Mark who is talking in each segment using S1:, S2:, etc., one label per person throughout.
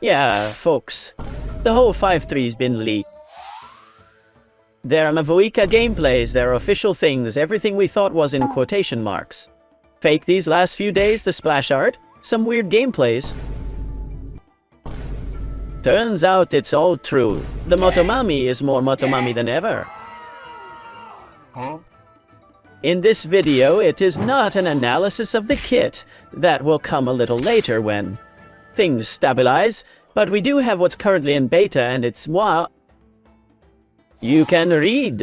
S1: Yeah, folks. The whole 5-3's been leaked. There are MAVUIKA gameplays, there are official things, everything we thought was in quotation marks. Fake these last few days, the splash art, some weird gameplays. Turns out it's all true. The Motomami is more Motomami than ever. In this video, it is not an analysis of the kit. That will come a little later when things stabilize, but we do have what's currently in beta and it's You can read.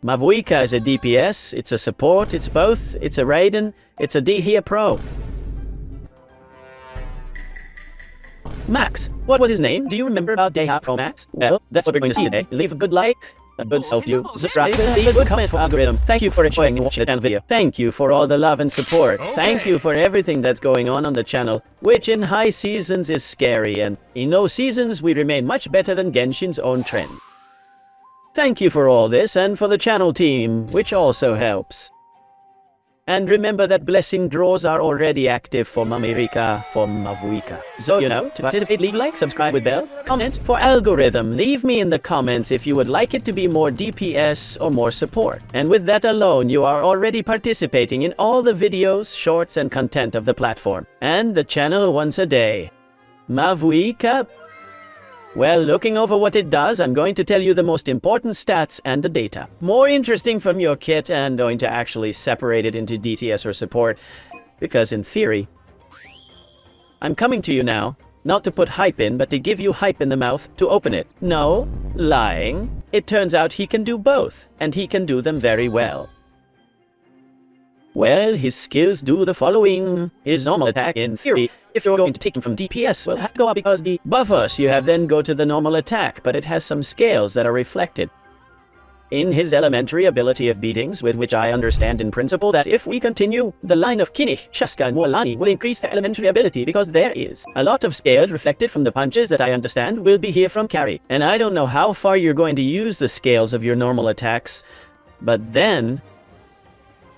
S1: MAVUIKA is a DPS, it's a support, it's both, it's a Raiden, it's a Dehia Pro. Max, what was his name? Do you remember about Dehia Pro Max? Well, that's what we're going to see today. Leave a good like, a good self-view, subscribe, leave a good comment for algorithm. Thank you for enjoying and watching the damn video. Thank you for all the love and support. Thank you for everything that's going on the channel, which in high seasons is scary, and in low seasons we remain much better than Genshin's own trend. Thank you for all this and for the channel team, which also helps. And remember that blessing draws are already active for MAVUIKA. So you know, to participate, leave a like, subscribe with bell, comment for algorithm. Leave me in the comments if you would like it to be more DPS or more support. And with that alone, you are already participating in all the videos, shorts and content of the platform. And the channel once a day. MAVUIKA. Well, looking over what it does, I'm going to tell you the most important stats and the data. More interesting from your kit, and going to actually separate it into DTS or support, because in theory, I'm coming to you now, not to put hype in, but to give you hype in the mouth to open it. No, lying. It turns out he can do both, and he can do them very well. Well, his skills do the following. His normal attack, in theory, if you're going to take him from DPS, will have to go up because the buffers you have then go to the normal attack, but it has some scales that are reflected in his elementary ability of beatings, with which I understand in principle that if we continue, the line of Kinich, Shaska and Mualani will increase their elementary ability because there is a lot of scales reflected from the punches that I understand will be here from carry. And I don't know how far you're going to use the scales of your normal attacks, but then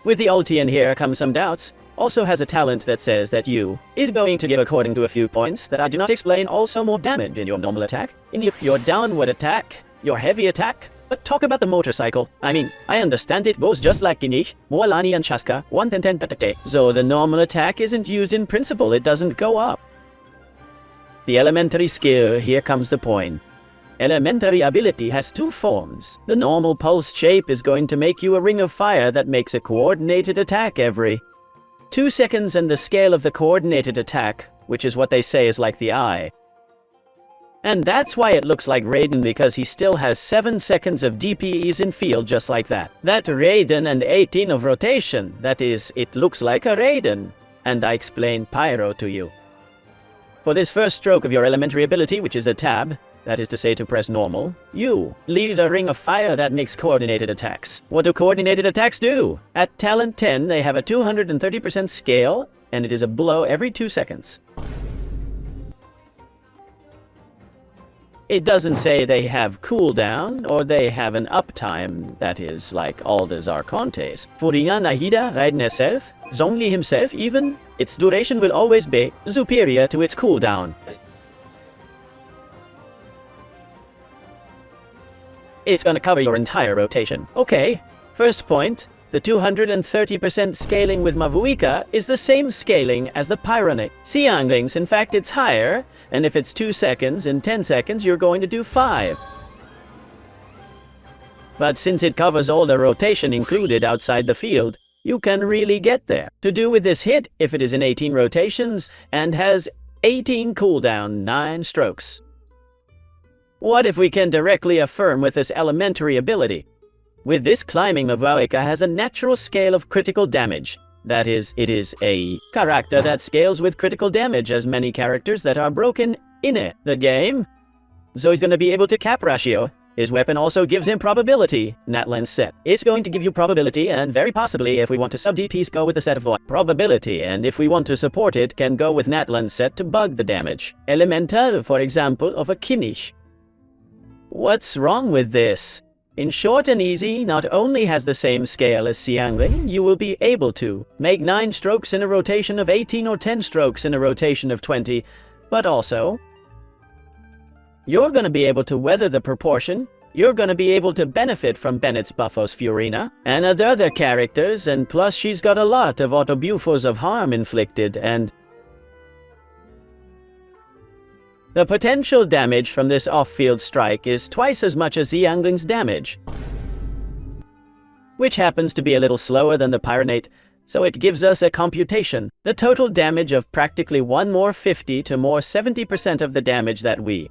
S1: with the ulti in here come some doubts. Also has a talent that says that you is going to give, according to a few points that I do not explain, also more damage in your normal attack, in your downward attack, your heavy attack. But talk about the motorcycle. I mean, I understand it goes just like Kinich, Mualani and Shaska, 110 so the normal attack isn't used in principle, it doesn't go up. The elementary skill, here comes the point. Elementary ability has two forms. The normal pulse shape is going to make you a ring of fire that makes a coordinated attack every 2 seconds, and the scale of the coordinated attack, which is what they say is like the eye. And that's why it looks like Raiden, because he still has 7 seconds of DPEs in field just like that. That Raiden and 18 of rotation, that is, it looks like a Raiden. And I explained Pyro to you. For this first stroke of your elementary ability, which is the tab, that is to say to press normal, you leave a ring of fire that makes coordinated attacks. What do coordinated attacks do? At talent 10, they have a 230% scale, and it is a blow every 2 seconds. It doesn't say they have cooldown, or they have an uptime, that is, like all the Zarkontes. Furiya Nahida Raiden herself, Zhongli himself even, its duration will always be superior to its cooldown. It's gonna cover your entire rotation. Okay, first point, the 230% scaling with MAVUIKA is the same scaling as the Pyronic. Xiangling's, in fact, it's higher, and if it's 2 seconds, in 10 seconds you're going to do 5. But since it covers all the rotation included outside the field, you can really get there. To do with this hit, if it is in 18 rotations, and has 18 cooldown, 9 strokes. What if we can directly affirm with this elementary ability? With this climbing, MAVUIKA has a natural scale of critical damage. That is, it is a character that scales with critical damage as many characters that are broken in the game. So he's going to be able to cap ratio. His weapon also gives him probability. NATLAN set. It's going to give you probability, and very possibly if we want to sub-DPS go with the set of probability, and if we want to support it can go with NATLAN set to bug the damage. Elemental, for example, of a Kinich. What's wrong with this? In short and easy, not only has the same scale as Xiangling, you will be able to make 9 strokes in a rotation of 18 or 10 strokes in a rotation of 20, but also you're gonna be able to weather the proportion, you're gonna be able to benefit from Bennett's Buffos Fiorina, and other characters, and plus she's got a lot of autobufos of harm inflicted, and the potential damage from this off-field strike is twice as much as Xiangling's damage, which happens to be a little slower than the Pyronate, so it gives us a computation. The total damage of practically 1 more 50 to more 70% of the damage that we.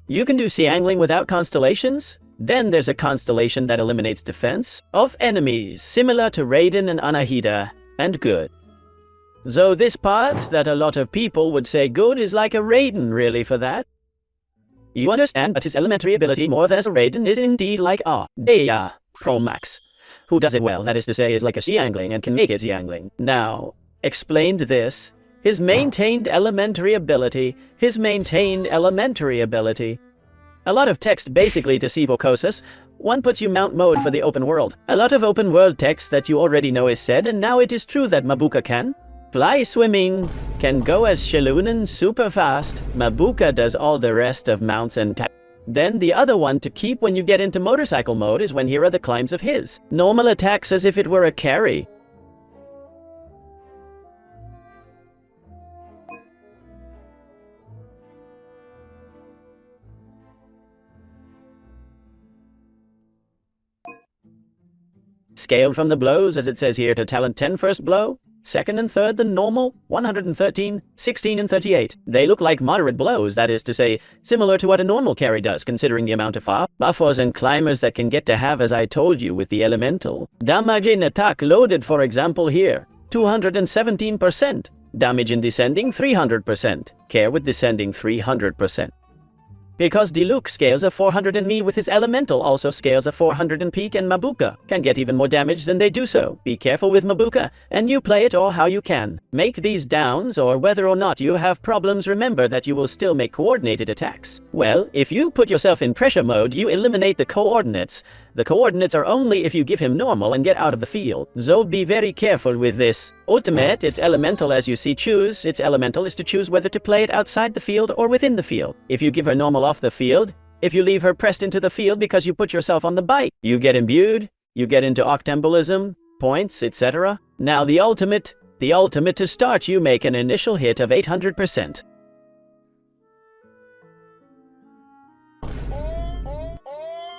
S1: You can do Xiangling without constellations? Then there's a constellation that eliminates defense of enemies, similar to Raiden and Anahita, and good. So this part that a lot of people would say good is like a Raiden really for that. You understand, but his elementary ability more than as a Raiden is indeed like Dea Pro Max, who does it well, that is to say is like a Xiangling and can make it Xiangling. Now, explained this, his maintained elementary ability, A lot of text basically to Sivocosis. One puts you mount mode for the open world. A lot of open world text that you already know is said, and now it is true that Mavuika can fly swimming, can go as Shilunan super fast. Mavuika does all the rest of mounts and Then the other one to keep when you get into motorcycle mode is when here are the climbs of his normal attacks as if it were a carry. Scaled from the blows, as it says here, to talent 10 first blow, second and third the normal, 113, 16 and 38. They look like moderate blows, that is to say, similar to what a normal carry does, considering the amount of buffers and climbers that can get to have, as I told you, with the elemental. Damage in attack loaded, for example here, 217%. Damage in descending, 300%. Care with descending, 300%. Because Diluc scales a 400 in me with his elemental also scales a 400 in peak, and Mavuika can get even more damage than they do so. Be careful with Mavuika, and you play it or how you can. Make these downs, or whether or not you have problems, remember that you will still make coordinated attacks. Well, if you put yourself in pressure mode, you eliminate the coordinates. The coordinates are only if you give him normal and get out of the field. So be very careful with this. Ultimate, it's elemental as you see choose. Its elemental is to choose whether to play it outside the field or within the field. If you give her normal off the field, if you leave her pressed into the field because you put yourself on the bike, you get imbued, you get into octambulism, points, etc. Now the ultimate to start, you make an initial hit of 800%.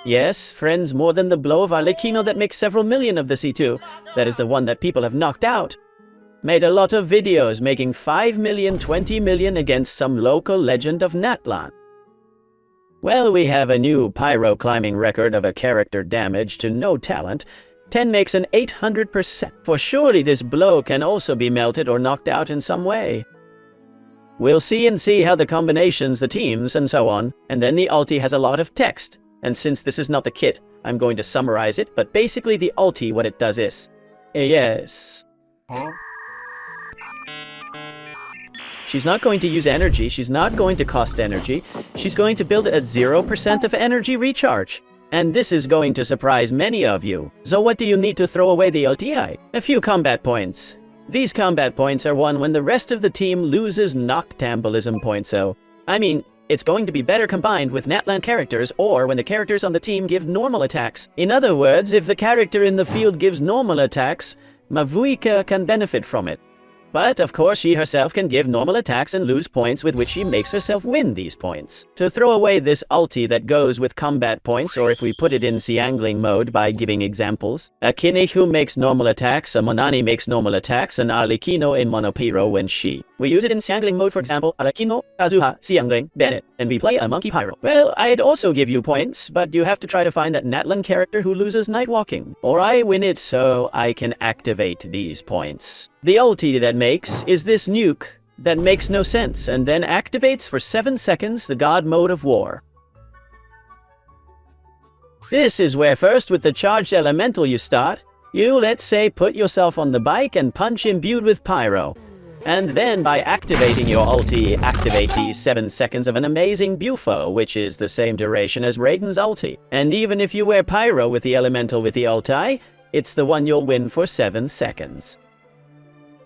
S1: Yes, friends, more than the blow of Arlecchino that makes several million of the C2. That is the one that people have knocked out. Made a lot of videos making 5 million, 20 million against some local legend of NATLAN. Well, we have a new pyro climbing record of a character damage to no talent. 10 makes an 800%. For surely this blow can also be melted or knocked out in some way. We'll see how the combinations, the teams, and so on. And then the ulti has a lot of text. And since this is not the kit, I'm going to summarize it, but basically the ulti, what it does is... Yes. Huh? She's not going to use energy, she's not going to cost energy, she's going to build at 0% of energy recharge. And this is going to surprise many of you. So what do you need to throw away the LTI? A few combat points. These combat points are won when the rest of the team loses noctambulism points, so... I mean, it's going to be better combined with NATLAN characters or when the characters on the team give normal attacks. In other words, if the character in the field gives normal attacks, Mavuika can benefit from it. But, of course, she herself can give normal attacks and lose points with which she makes herself win these points. To throw away this ulti that goes with combat points, or if we put it in Xiangling mode by giving examples, a Kinehu makes normal attacks, a Monani makes normal attacks, and Arlecchino in Monopyro when she. We use it in Xiangling mode, for example, Arlecchino, Kazuha, Xiangling, Bennett, and we play a Monkey Pyro. Well, I'd also give you points, but you have to try to find that NATLAN character who loses Nightwalking. Or I win it so I can activate these points. The ulti that makes is this nuke that makes no sense and then activates for 7 seconds the God mode of war. This is where first with the charged elemental you start. You, let's say, put yourself on the bike and punch imbued with pyro. And then by activating your ulti, activate these 7 seconds of an amazing bufo, which is the same duration as Raiden's ulti. And even if you wear pyro with the elemental with the ulti, it's the one you'll win for 7 seconds.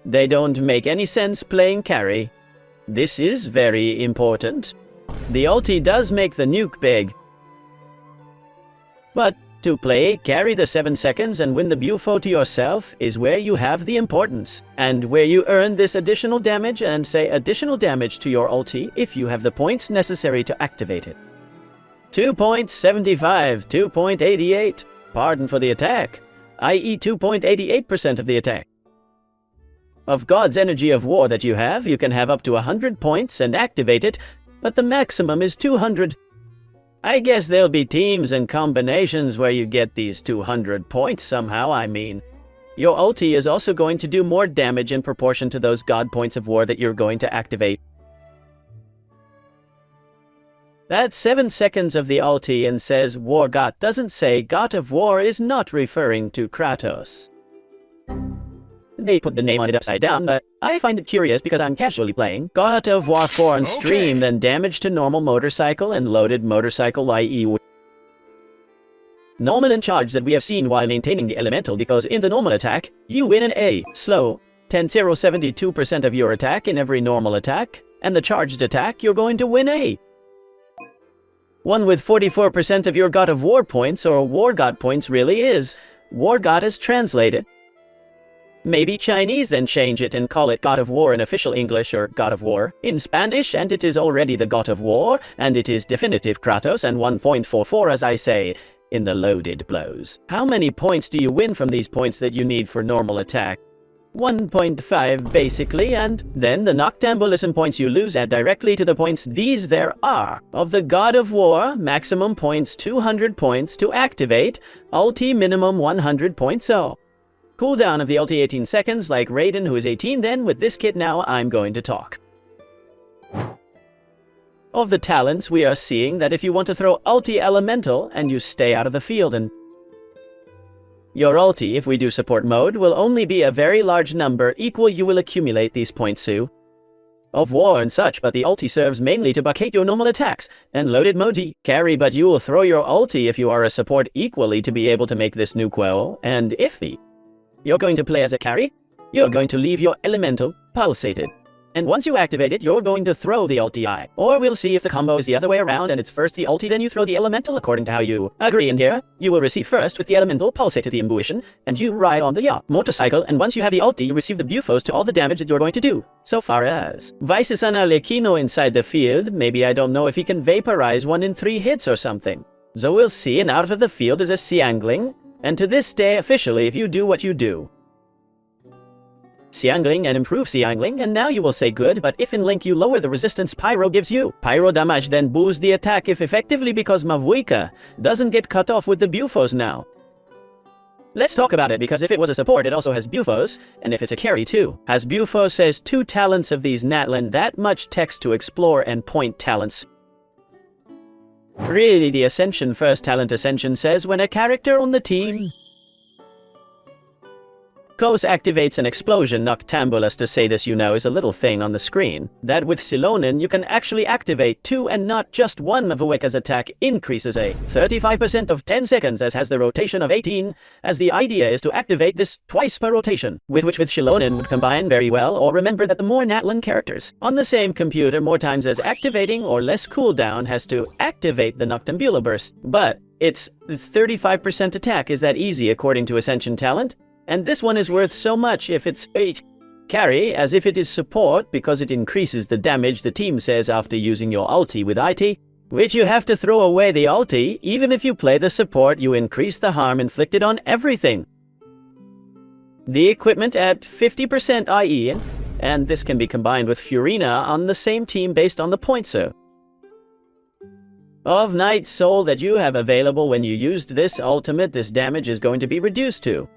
S1: They don't make any sense playing carry. This is very important. The ulti does make the nuke big. But to play, carry the 7 seconds and win the Bufo to yourself is where you have the importance, and where you earn this additional damage and say additional damage to your ulti if you have the points necessary to activate it. 2.75, 2.88, pardon for the attack, i.e. 2.88% of the attack. Of God's energy of war that you can have up to 100 points and activate it, but the maximum is 200. I guess there'll be teams and combinations where you get these 200 points somehow. I mean, your ulti is also going to do more damage in proportion to those God points of war that you're going to activate. That's 7 seconds of the ulti and says War God doesn't say God of War is not referring to Kratos. They put the name on it upside down, but I find it curious because I'm casually playing God of War 4 on stream, then damage to normal motorcycle and loaded motorcycle, i.e. normal and charge that we have seen while maintaining the elemental, because in the normal attack, you win an A, slow, 10-0-72% of your attack in every normal attack, and the charged attack you're going to win A. One with 44% of your God of War points, or War God points really is. War God is translated. Maybe Chinese then change it and call it God of War in official English, or God of War in Spanish, and it is already the God of War, and it is definitive Kratos, and 1.44 as I say, in the loaded blows. How many points do you win from these points that you need for normal attack? 1.5 basically, and then the noctambulism points you lose add directly to the points these there are of the God of War, maximum points 200 points to activate, ulti minimum 100 points. So cooldown of the ulti 18 seconds like Raiden, who is 18. Then with this kit now I'm going to talk of the talents. We are seeing that if you want to throw ulti elemental and you stay out of the field, and your ulti, if we do support mode, will only be a very large number equal you will accumulate these points of war and such, but the ulti serves mainly to bucket your normal attacks, and loaded mode carry, but you will throw your ulti if you are a support equally to be able to make this nuke well, and if you're going to play as a carry, you're going to leave your elemental pulsated. And once you activate it, you're going to throw the ulti. Or we'll see if the combo is the other way around and it's first the ulti, then you throw the elemental according to how you agree. And here, you will receive first with the elemental pulsate to the imbuition, and you ride on the motorcycle, and once you have the ulti, you receive the bufos to all the damage that you're going to do. So far as Vice's an Arlecchino inside the field, maybe I don't know if he can vaporize 1 in 3 hits or something. So we'll see, and out of the field is a Xiangling, and to this day officially if you do what you do, Xiangling and improve Xiangling, and now you will say good, but if in link you lower the resistance Pyro gives you, Pyro damage then boosts the attack if effectively, because MAVUIKA doesn't get cut off with the bufos now. Let's talk about it, because if it was a support it also has bufos, and if it's a carry too, has bufos, says 2 talents of these NATLAN, that much text to explore and point talents. Really the Ascension first talent Ascension says when a character on the team Kos activates an explosion noctambulous. To say this, you know, is a little thing on the screen, that with Silonin you can actually activate 2 and not just 1. MAVUIKA's attack increases a 35% of 10 seconds as has the rotation of 18, as the idea is to activate this twice per rotation, with which with Silonin would combine very well. Or remember that the more NATLAN characters on the same computer more times as activating or less cooldown has to activate the Noctambula burst. But it's 35% attack is that easy according to Ascension talent. And this one is worth so much if it's a carry as if it is support, because it increases the damage the team says after using your ulti with IT, which you have to throw away the ulti. Even if you play the support, you increase the harm inflicted on everything. The equipment at 50% IE, and this can be combined with Furina on the same team based on the points of Night Soul that you have available when you used this ultimate. This damage is going to be reduced to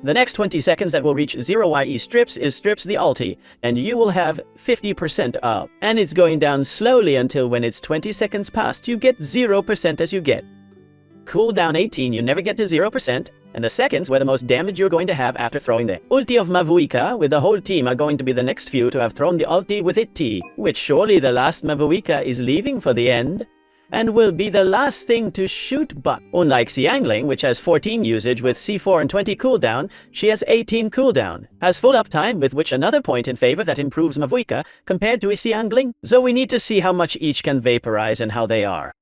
S1: the next 20 seconds that will reach 0 IE strips the ulti, and you will have 50% up. And it's going down slowly until when it's 20 seconds past you get 0% as you get cooldown 18, you never get to 0%, and the seconds where the most damage you're going to have after throwing the ulti of MAVUIKA with the whole team are going to be the next few to have thrown the ulti with it, which surely the last MAVUIKA is leaving for the end. and will be the last thing to shoot, but unlike Xiangling, which has 14 usage with C4 and 20 cooldown, she has 18 cooldown, has full uptime, with which another point in favor that improves MAVUIKA compared to a Xiangling, so we need to see how much each can vaporize and how they are.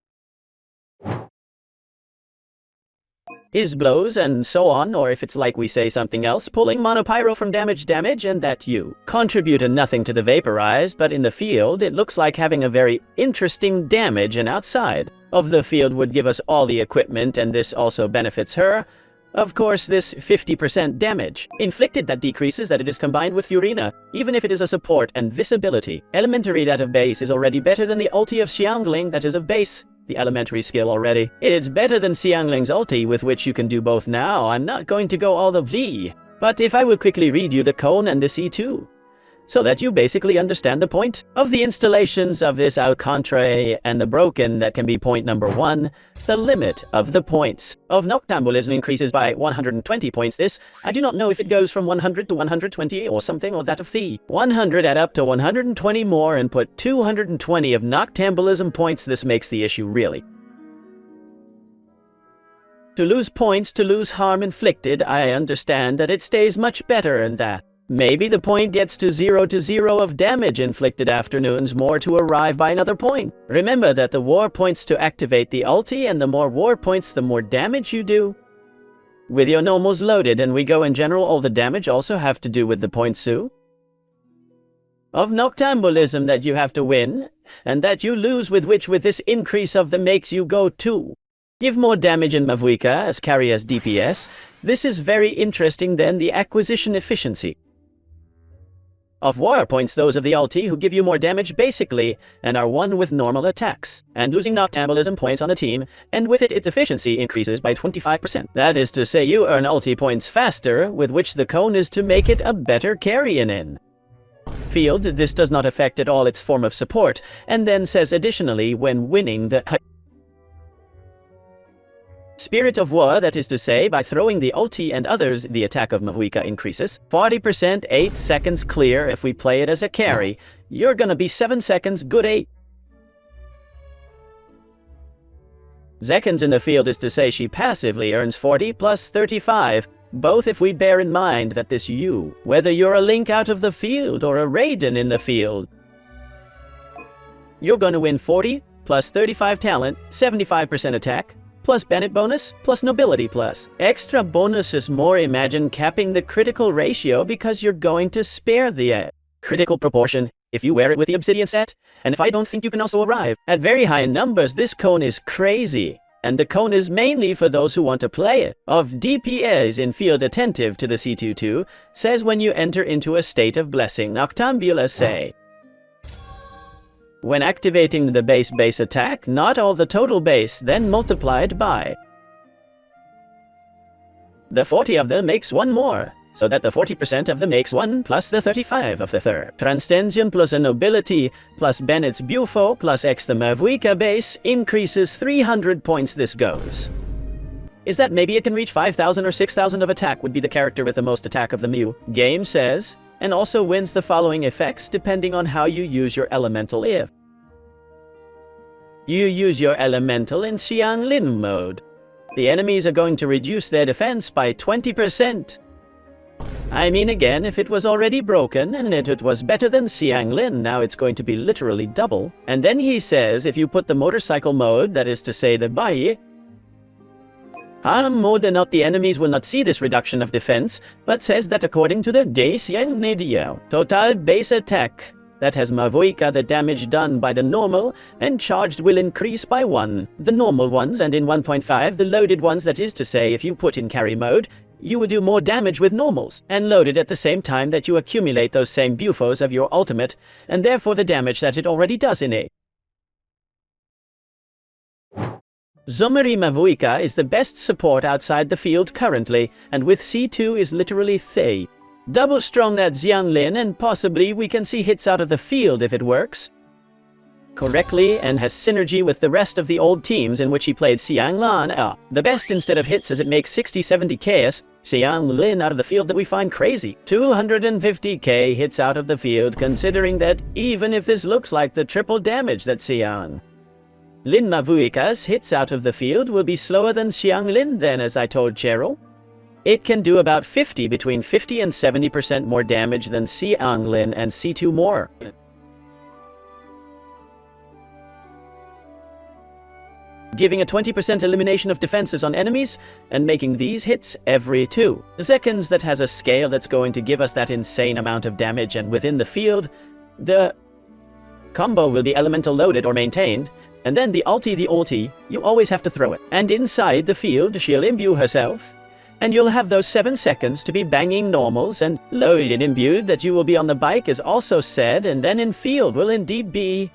S1: His blows and so on, or if it's like we say something else, pulling monopyro from damage, and that you contribute nothing to the vaporize, but in the field it looks like having a very interesting damage, and outside of the field would give us all the equipment, and this also benefits her. Of course, this 50% damage inflicted that decreases that it is combined with Furina, even if it is a support, and this ability, elementary that of base, is already better than the ulti of Xiangling that is of base. The elementary skill already. It's better than Xiangling's ulti, with which you can do both now. I'm not going to go all the V, but if I will quickly read you the cone and the C2, so that you basically understand the point of the installations of this au contraire and the broken, that can be point number 1. The limit of the points of noctambulism increases by 120 points. This, I do not know if it goes from 100 to 120 or something, or that of the 100 add up to 120 more and put 220 of noctambulism points. This makes the issue really. To lose points, to lose harm inflicted, I understand that it stays much better in that. Maybe the point gets to 0 of damage inflicted afternoons more to arrive by another point. Remember that the war points to activate the ulti, and the more war points the more damage you do. With your normals loaded and we go in general, all the damage also have to do with the points of noctambulism that you have to win, and that you lose, with which with this increase of the makes you go to give more damage in MAVUIKA as carry as DPS. This is very interesting. Then the acquisition efficiency of war points, those of the ulti who give you more damage basically, and are one with normal attacks, and losing noctambulism points on the team, and with it its efficiency increases by 25%. That is to say, you earn ulti points faster, with which the cone is to make it a better carry in field. This does not affect at all its form of support, and then says additionally, when winning the Spirit of War, that is to say, by throwing the ulti and others, the attack of MAVUIKA increases 40%, 8 seconds clear. If we play it as a carry, you're gonna be 7 seconds, good 8 seconds in the field, is to say she passively earns 40 plus 35, both if we bear in mind that this whether you're a Link out of the field or a Raiden in the field, you're gonna win 40 plus 35 talent, 75% attack, plus Bennett bonus, plus nobility plus. Extra bonuses more. Imagine capping the critical ratio, because you're going to spare the critical proportion if you wear it with the obsidian set, and if I don't think you can also arrive at very high numbers. This cone is crazy, and the cone is mainly for those who want to play it. Of DPS in field attentive to the C22, says when you enter into a state of blessing noctambula, say, when activating the base attack, not all the total base, then multiplied by the 40 of them makes 1 more, so that the 40% of them makes 1 plus the 35 of the third. Transtension plus a nobility plus Bennett's Bufo plus X the MAVUIKA base increases 300 points. This goes. Is that maybe it can reach 5,000 or 6,000 of attack, would be the character with the most attack of the Mew. Game says, and also wins the following effects depending on how you use your elemental. If you use your elemental in Xianglin mode, the enemies are going to reduce their defense by 20%. I mean, again, if it was already broken and it was better than Xianglin, now it's going to be literally double. And then he says if you put the motorcycle mode, that is to say the Bai mode, and not the enemies will not see this reduction of defense, but says that according to the Dacian Medio total base attack that has MAVUIKA, the damage done by the normal and charged will increase by 1. The normal ones, and in 1.5 the loaded ones, that is to say if you put in carry mode, you will do more damage with normals and loaded at the same time that you accumulate those same bufos of your ultimate, and therefore the damage that it already does in a Zomari. MAVUIKA is the best support outside the field currently, and with C2 is literally double strong that Xianglin, and possibly we can see hits out of the field if it works correctly and has synergy with the rest of the old teams in which he played Xianglin. The best instead of hits, as it makes 60-70 KS Xianglin out of the field that we find crazy. 250k hits out of the field, considering that even if this looks like the triple damage that Xianglin Lin Mavuika's hits out of the field will be slower than Xiang Lin then, as I told Cheryl. It can do about between 50 and 70% more damage than Xiang Lin and C2 more. Giving a 20% elimination of defenses on enemies, and making these hits every 2 seconds. That has a scale that's going to give us that insane amount of damage, and within the field, the combo will be elemental loaded or maintained, and then the ulti, you always have to throw it. And inside the field, she'll imbue herself, and you'll have those 7 seconds to be banging normals, and loaded imbued that you will be on the bike is also said, and then in field will indeed be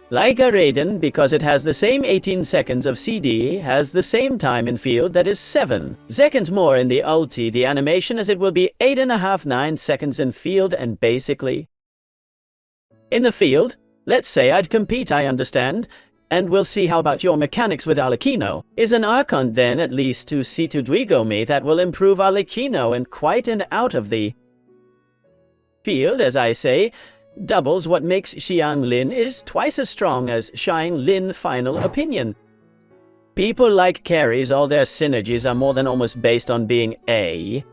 S1: like a Raiden, because it has the same 18 seconds of CD, has the same time in field that is 7 seconds more in the ulti, the animation, as it will be 8.5-9 seconds in field. And basically, in the field, let's say I'd compete, I understand, and we'll see how about your mechanics with Alikino. Is an Archon then at least to C2 Dwigo me that will improve Alikino, and quite and out of the field, as I say, doubles what makes Xiang Lin is twice as strong as Xiang Lin. Final opinion. People like carries, all their synergies are more than almost based on being a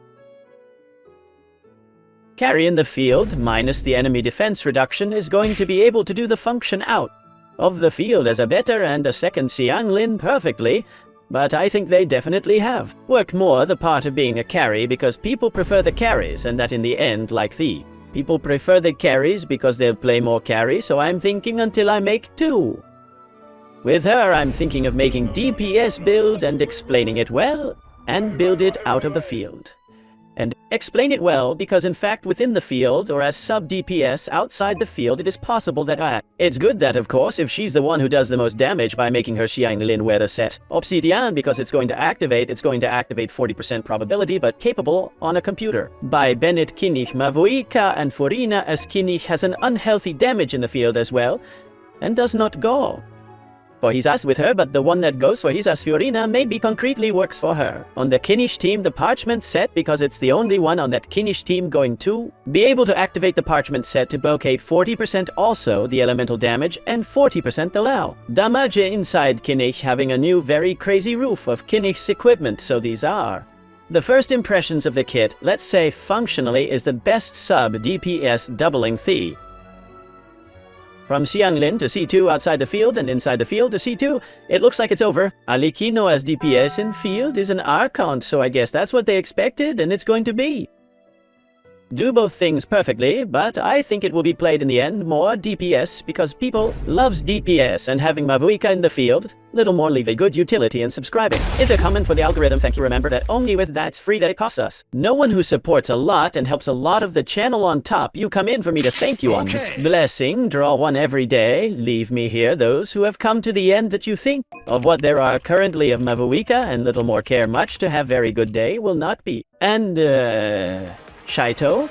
S1: carry in the field, minus the enemy defense reduction, is going to be able to do the function out of the field as a better and a second Xiang Lin perfectly, but I think they definitely have worked more the part of being a carry, because people prefer the carries, and that in the end, like the people prefer the carries because they'll play more carry, so I'm thinking until I make 2. With her, I'm thinking of making DPS build and explaining it well, and build it out of the field. And explain it well, because in fact within the field, or as sub-DPS outside the field, it is possible that it's good that, of course, if she's the one who does the most damage by making her Xiang Lin wear the set Obsidian, because it's going to activate 40% probability, but capable on a computer. By Bennett Kinnich Mavuika, and Furina, as Kinnich has an unhealthy damage in the field as well, and does not go for his ass with her, but the one that goes for his ass, Furina, maybe concretely works for her. On the Kinnich team, the Parchment set, because it's the only one on that Kinnich team going to be able to activate the Parchment set to locate 40% also the elemental damage, and 40% the Lao damage inside Kinnich, having a new very crazy roof of Kinnich's equipment. So these are the first impressions of the kit. Let's say functionally is the best sub DPS doubling the from Xiang Lin to C2 outside the field, and inside the field to C2, it looks like it's over. Alikino as DPS in field is an Archon, so I guess that's what they expected, and it's going to be. Do both things perfectly, but I think it will be played in the end more DPS, because people loves DPS, and having Mavuika in the field, little more leave a good utility in subscribing. It's a comment for the algorithm. Thank you. Remember that only with that's free that it costs us. No one who supports a lot and helps a lot of the channel on top. You come in for me to thank you on blessing. Draw one every day. Leave me here those who have come to the end that you think of what there are currently of Mavuika, and little more care much to have very good day will not be. And Shaito?